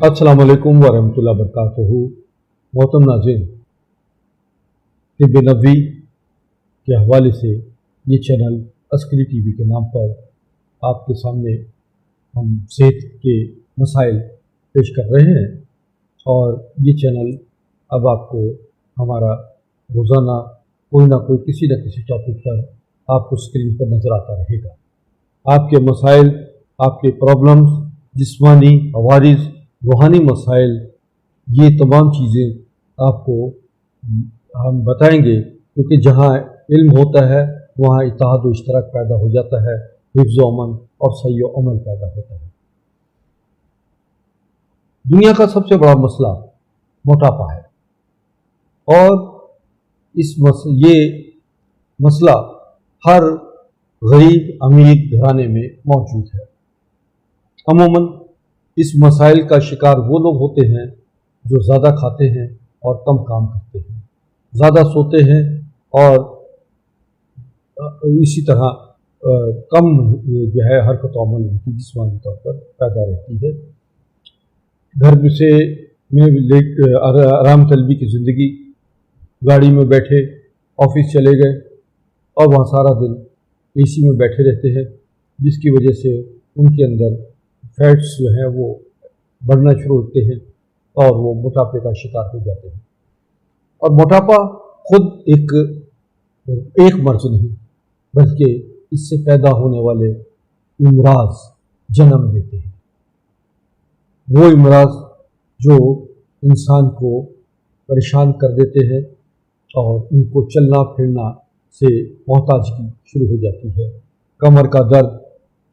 अस्सलाम वालेकुम वरहमतुल्लाहि वबरकातुहू। मोहतरम नाज़रीन, तिब नबवी के हवाले से ये चैनल अस्करी टीवी के नाम पर आपके सामने हम सेहत के मसाइल पेश कर रहे हैं और ये चैनल अब आपको हमारा रोज़ाना कोई ना कोई किसी न किसी टॉपिक पर आपको स्क्रीन पर नज़र आता रहेगा। आपके मसाइल, आपके प्रॉब्लम्स, जिस्मानी, अवारिज़, रूहानी मसाइल, ये तमाम चीज़ें आपको हम बताएंगे, क्योंकि जहाँ इल्म होता है वहाँ इत्तेहाद व इश्तराक पैदा हो जाता है, हिफ्ज़ व अमन और सही व अमल पैदा होता है। दुनिया का सबसे बड़ा मसला मोटापा है और ये मसला हर गरीब अमीर घराने में मौजूद है। अमूमन इस मसाइल का शिकार वो लोग होते हैं जो ज़्यादा खाते हैं और कम काम करते हैं, ज़्यादा सोते हैं और इसी तरह कम जो है हरकत अमल उनकी जिस्मानी तौर पर पैदा रहती है। घर में आराम तलबी की ज़िंदगी, गाड़ी में बैठे ऑफिस चले गए और वहाँ सारा दिन एसी में बैठे रहते हैं, जिसकी वजह से उनके अंदर फैट्स जो हैं वो बढ़ना शुरू होते हैं और वो मोटापे का शिकार हो जाते हैं। और मोटापा खुद एक मर्ज नहीं, बल्कि इससे पैदा होने वाले इमराज जन्म देते हैं। वो इमराज जो इंसान को परेशान कर देते हैं और उनको चलना फिरना से मोहताजगी शुरू हो जाती है। कमर का दर्द,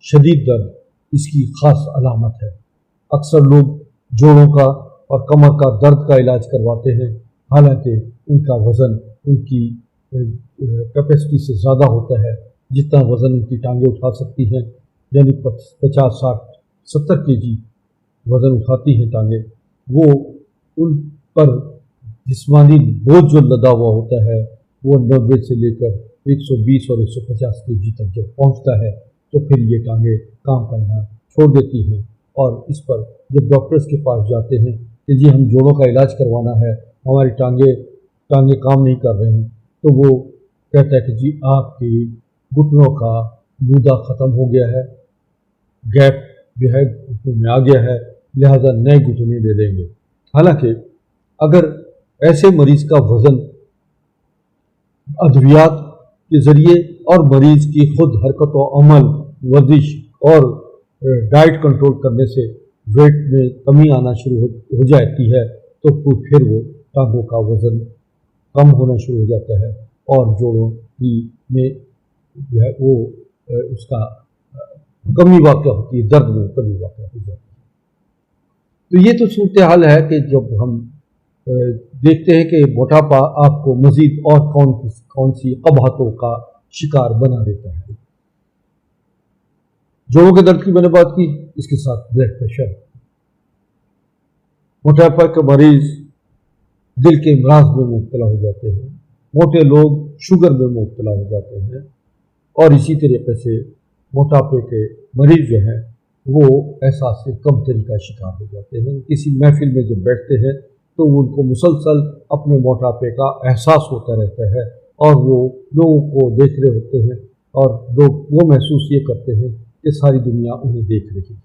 शदीद दर्द इसकी ख़ास अलामत है। अक्सर लोग जोड़ों का और कमर का दर्द का इलाज करवाते हैं, हालांकि उनका वज़न उनकी कैपेसिटी से ज़्यादा होता है। जितना वज़न उनकी टांगें उठा सकती हैं, यानी 50, 60, 70 kg वज़न उठाती हैं टांगें, वो उन पर जिस्मानी बोझ जो लदा हुआ होता है वो 90 से लेकर 120 और 150 kg तक जब पहुंचता है तो फिर ये टांगें काम करना छोड़ देती हैं। और इस पर जब डॉक्टर्स के पास जाते हैं कि जी हम जोड़ों का इलाज करवाना है, हमारी टांगें काम नहीं कर रही, तो वो कहता है कि जी आपकी घुटनों का मूदा ख़त्म हो गया है, गैप जो है घुटनों में आ गया है, लिहाजा नए घुटने ले लेंगे। हालांकि अगर ऐसे मरीज़ का वज़न अद्वियात के ज़रिए और मरीज़ की खुद हरकत व अमल, वर्जिश और डाइट कंट्रोल करने से वेट में कमी आना शुरू हो जाती है, तो फिर वो टांगों का वज़न कम होना शुरू हो जाता है और जोड़ों की में जो है वो उसका कमी वाक़या होती है, दर्द में कमी वाक़या हो जाती है। तो ये तो सूरत हाल है कि जब हम देखते हैं कि मोटापा आपको मज़ीद और कौन सी क़बाहतों का शिकार बना देता है। जोड़ों के दर्द की मैंने बात की, इसके साथ ब्लड प्रेशर। मोटापा के मरीज दिल के इमराज में मुब्तला हो जाते हैं, मोटे लोग शुगर में मुब्तला हो जाते हैं और इसी तरीके से मोटापे के मरीज जो हैं वो एहसास से कम तरी का शिकार हो जाते हैं। किसी महफिल में जब बैठते हैं तो उनको मुसलसल अपने मोटापे का एहसास होता रहता है और वो लोगों को देख रहे होते हैं और लोग वो महसूस ये करते हैं कि सारी दुनिया उन्हें देख रही है।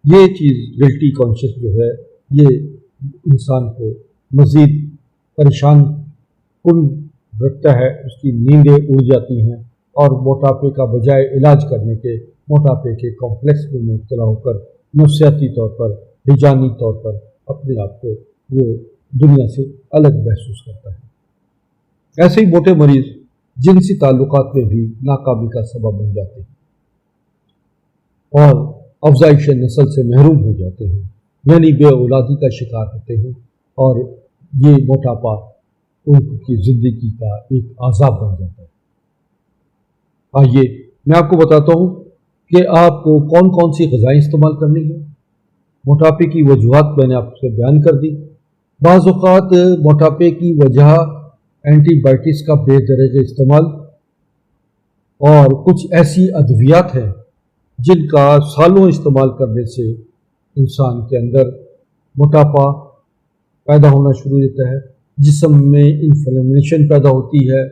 ये चीज़ गिल्टी कॉन्शियस जो है ये इंसान को मज़ीद परेशान कुन रखता है, उसकी नींदें उड़ जाती हैं और मोटापे का बजाय इलाज करने के मोटापे के कॉम्प्लेक्स में मुब्तला होकर नफ्सियाती तौर पर, हिजानी तौर पर अपने आप को वो दुनिया से अलग महसूस करता है। ऐसे ही मोटे मरीज़ जिनसी ताल्लुकात में भी नाकामी का सबब बन जाते हैं और अफजाइश नस्ल से महरूम हो जाते हैं, यानी बे औलादी का शिकार होते हैं और ये मोटापा उनकी ज़िंदगी का एक आज़ाब बन जाता है। आइए मैं आपको बताता हूँ कि आपको कौन कौन सी ग़िज़ाएँ इस्तेमाल करनी है। मोटापे की वजूहात मैंने आपसे बयान कर दी। बाज़ औक़ात मोटापे की वजह एंटीबायोटिक्स का बेदरज इस्तेमाल और कुछ ऐसी अद्वियात हैं जिनका सालों इस्तेमाल करने से इंसान के अंदर मोटापा पैदा होना शुरू हो जाता है, जिस्म में इन्फ्लेमेशन पैदा होती है,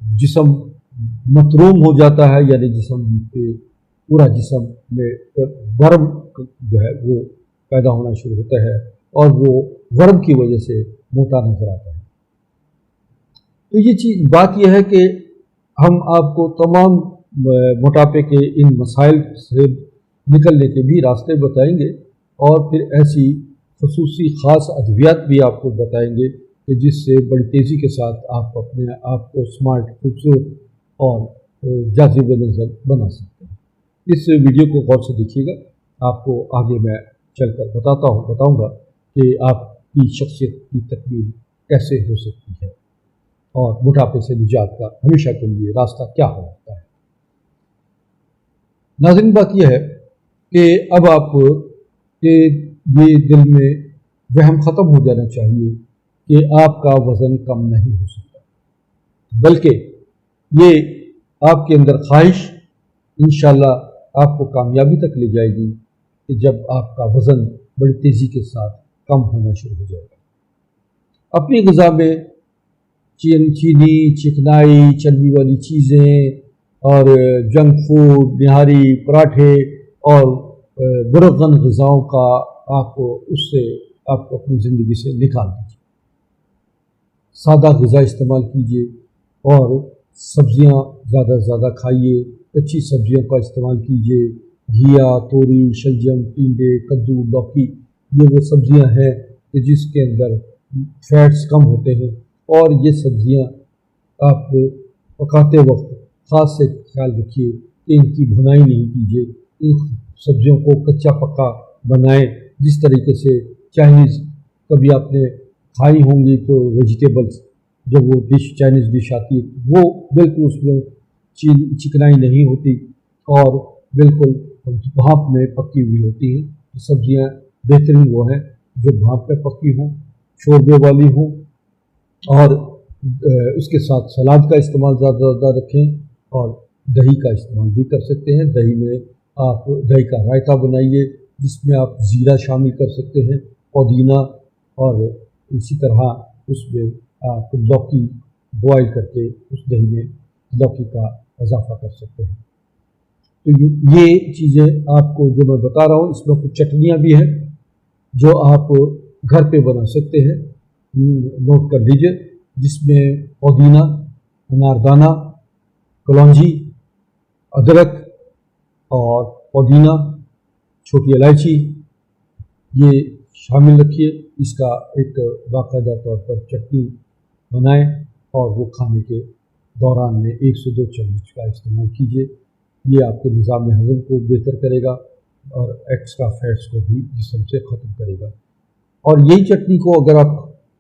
जिस्म मतरूम हो जाता है, यानी जिस्म पे पूरा जिस्म में वर्म जो है वो पैदा होना शुरू होता है और वो वर्म की वजह से मोटा नजर आता है। तो ये बात यह है कि हम आपको तमाम मोटापे के इन मसाइल से निकलने के भी रास्ते बताएंगे और फिर ऐसी खसूसी ख़ास अद्वियात भी आपको बताएंगे कि जिससे बड़ी तेज़ी के साथ आप अपने आप को स्मार्ट, खूबसूरत और जाज़िब नज़र बना सकते हैं। इस वीडियो को गौर से देखिएगा, आपको आगे मैं चलकर बताऊंगा कि आपकी शख्सियत की तकमील कैसे हो सकती है और मोटापे से निजात का हमेशा के लिए रास्ता क्या हो सकता है। नाज़रीन, बात यह है कि अब आप के ये दिल में वहम ख़त्म हो जाना चाहिए कि आपका वज़न कम नहीं हो सकता, बल्कि ये आपके अंदर ख्वाहिश इंशाअल्लाह आपको कामयाबी तक ले जाएगी कि जब आपका वज़न बड़ी तेज़ी के साथ कम होना शुरू हो जाएगा। अपनी ग़िज़ा में चीनी, चिकनाई, चर्बी वाली चीज़ें और जंक फूड, निहारी, पराठे और बुरगन ग़िज़ाओं का आप अपनी ज़िंदगी से निकाल दीजिए। सादा ग़िज़ा इस्तेमाल कीजिए और सब्ज़ियाँ ज़्यादा से ज़्यादा खाइए, कच्ची सब्ज़ियों का इस्तेमाल कीजिए। घिया, तोरी, शलजम, टिंडे, कद्दू, लौकी, ये वो सब्ज़ियाँ हैं कि जिसके अंदर फैट्स कम होते हैं और ये सब्ज़ियाँ आप पकाते वक्त ख़ास से ख्याल रखिए कि इनकी भुनाई नहीं कीजिए। इन सब्ज़ियों को कच्चा पक्का बनाएं, जिस तरीके से चाइनीज़ कभी आपने खाई होंगी तो वेजिटेबल्स जब वो चाइनीज़ डिश आती है वो बिल्कुल उसमें चिकनाई नहीं होती और बिल्कुल भाप में पकी हुई होती है। तो सब्ज़ियाँ बेहतरीन वो हैं जो भाप में पकी हों, शोरबे वाली हों और उसके साथ सलाद का इस्तेमाल ज़्यादा रखें और दही का इस्तेमाल भी कर सकते हैं। दही में आप दही का रायता बनाइए जिसमें आप ज़ीरा शामिल कर सकते हैं, पुदीना, और इसी तरह उसमें आप लौकी बॉयल करके उस दही में लौकी का इजाफा कर सकते हैं। तो ये चीज़ें आपको जो मैं बता रहा हूँ इसमें कुछ चटनियाँ भी हैं जो आप घर पे बना सकते हैं, नोट कर लीजिए, जिसमें पुदीना, अनारदाना, कलौंजी, अदरक और पुदीना, छोटी इलायची ये शामिल रखिए। इसका एक बाकायदा तौर पर चटनी बनाएं और वो खाने के दौरान में 1 से 2 चम्मच का इस्तेमाल कीजिए। ये आपके निज़ाम हज़म को बेहतर करेगा और एक्स्ट्रा फैट्स को भी जिस्म से ख़त्म करेगा। और यही चटनी को अगर आप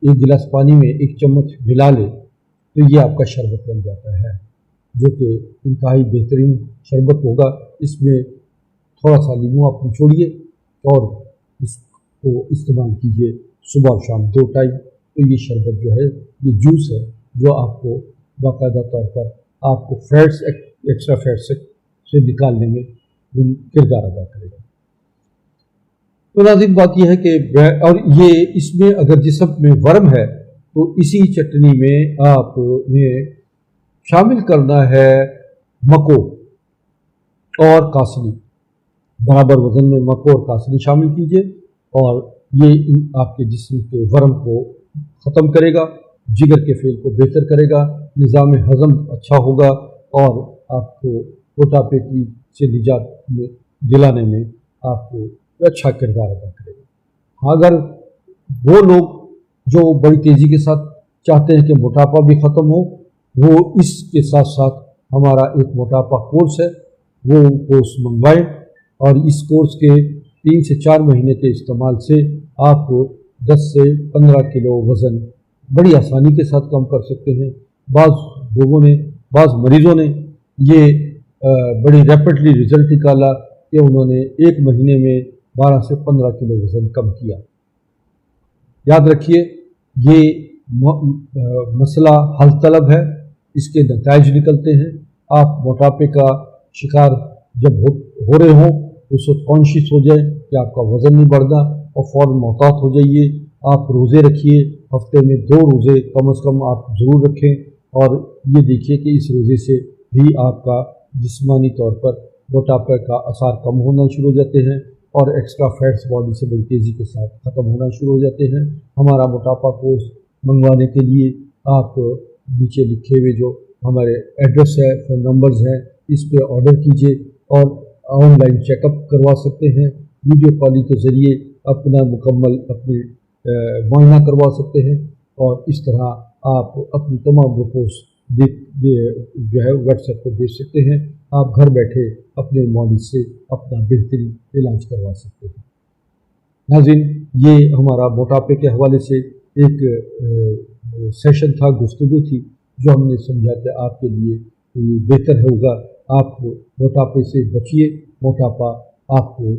1 गिलास पानी में 1 चम्मच मिला लें तो ये आपका शरबत बन जाता है, जो कि इंतहाई बेहतरीन शरबत होगा। इसमें थोड़ा सा नींबू आप निचोड़िए और इसको इस्तेमाल कीजिए सुबह और शाम 2 टाइम। तो ये शरबत जो है, ये जूस है जो आपको बाकायदा तौर पर आपको फैट्स, एक्स्ट्रा फैट्स से निकालने में किरदार अदा करेगा। तो नाज़रीन, बात यह है कि और ये इसमें अगर जिस्म में वर्म है तो इसी चटनी में आपने शामिल करना है मको और कासनी। बराबर वज़न में मको और कासनी शामिल कीजिए और ये आपके जिस्म के वर्म को ख़त्म करेगा, जिगर के फेल को बेहतर करेगा, निज़ाम हज़म अच्छा होगा और आपको मोटापे की से निजात में दिलाने में आपको अच्छा किरदार अदा करेगा। हाँ, अगर वो लोग जो बड़ी तेज़ी के साथ चाहते हैं कि मोटापा भी ख़त्म हो, वो इसके साथ साथ हमारा एक मोटापा कोर्स है, वो कोर्स मंगवाएं और इस कोर्स के 3 से 4 महीने के इस्तेमाल से आप 10 से 15 किलो वज़न बड़ी आसानी के साथ कम कर सकते हैं। बाज़ मरीज़ों ने ये बड़ी रैपिडली रिज़ल्ट निकाला कि उन्होंने 1 महीने में 12 से 15 किलो वज़न कम किया। याद रखिए, ये मसला हल तलब है, इसके नताइज निकलते हैं। आप मोटापे का शिकार जब हो रहे हों उस वक्त कॉन्शियस हो जाए कि आपका वज़न नहीं बढ़ना और फ़ौरन मोहतात हो जाइए। आप रोज़े रखिए, हफ्ते में 2 रोज़े कम से कम आप ज़रूर रखें और ये देखिए कि इस रोज़े से भी आपका जिस्मानी तौर पर मोटापे का असर कम होना शुरू हो जाते हैं और एक्स्ट्रा फैट्स बॉडी से बड़ी तेज़ी के साथ ख़त्म होना शुरू हो जाते हैं। हमारा मोटापा कोर्स मंगवाने के लिए आप नीचे लिखे हुए जो हमारे एड्रेस है, फ़ोन नंबर्स हैं, इस पे ऑर्डर कीजिए और ऑनलाइन चेकअप करवा सकते हैं। वीडियो कॉलिंग के ज़रिए अपना मुकम्मल अपनी मुआयना करवा सकते हैं और इस तरह आप अपनी तमाम रिपोर्ट्स जो है व्हाट्सएप पर भेज सकते हैं। आप घर बैठे अपने मौलिद से अपना बेहतरीन इलाज करवा सकते हैं। नाज़रीन, ये हमारा मोटापे के हवाले से एक सेशन था, गुफ्तगू थी, जो हमने समझा कि आपके लिए बेहतर होगा। आप मोटापे से बचिए। मोटापा आपको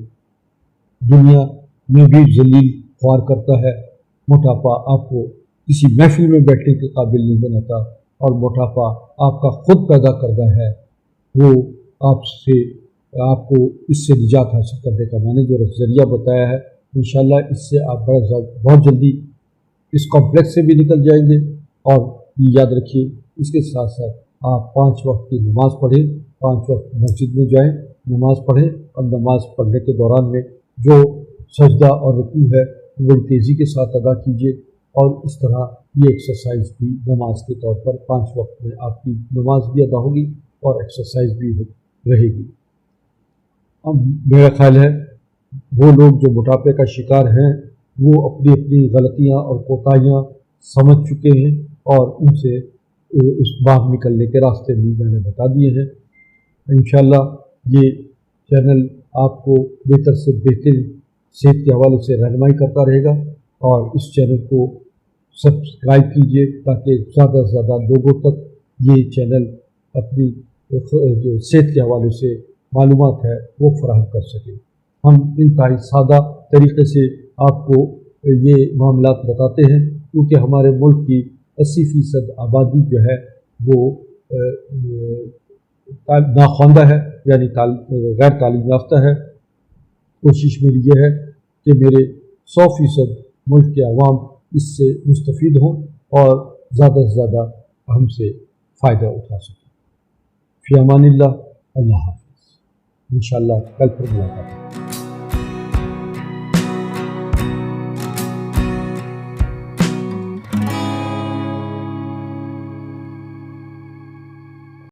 दुनिया में भी जलील ख्वार करता है। मोटापा आपको किसी महफिल में बैठने के काबिल नहीं बनाता और मोटापा आपका खुद पैदा करता है। वो आपको इससे निजात हासिल करने का मैंने जो ज़रिया बताया है, इंशाअल्लाह इससे आप बहुत जल्दी इस कॉम्प्लेक्स से भी निकल जाएंगे। और ये याद रखिए, इसके साथ साथ आप 5 वक्त की नमाज़ पढ़ें, 5 वक्त मस्जिद में जाएं, नमाज़ पढ़ें और नमाज़ पढ़ने के दौरान में जो सजदा और रुकू है वो बड़ी तेज़ी के साथ अदा कीजिए। और इस तरह ये एक्सरसाइज भी नमाज के तौर पर 5 वक्त में आपकी नमाज भी अदा होगी और एक्सरसाइज भी रहेगी। अब मेरा ख्याल है वो लोग जो मोटापे का शिकार हैं वो अपनी अपनी गलतियां और कोताहियां समझ चुके हैं और उनसे इस बाहर निकलने के रास्ते भी मैंने बता दिए हैं। इंशाअल्लाह ये चैनल आपको बेहतर से बेहतर सेहत के हवाले से रहनुमाई करता रहेगा और इस चैनल को सब्सक्राइब कीजिए ताकि ज़्यादा से ज़्यादा लोगों तक ये चैनल अपनी जो सेहत के हवाले से मालूमात है वो फराहम कर सके। हम इंतहाई सादा तरीक़े से आपको ये मामलात बताते हैं क्योंकि हमारे मुल्क की 80% आबादी जो है वो नाख्वानदा है, यानी गैर तालीम याफ्ता है। कोशिश मेरी ये है कि मेरे 100% मुल्क के अवाम इससे मुस्तफ़ीद हों और ज़्यादा से ज़्यादा हमसे फ़ायदा उठा सकें। फ़ी अमानिल्लाह, अल्लाह हाफ़िज़। इंशाअल्लाह कल फिर मुलाकात।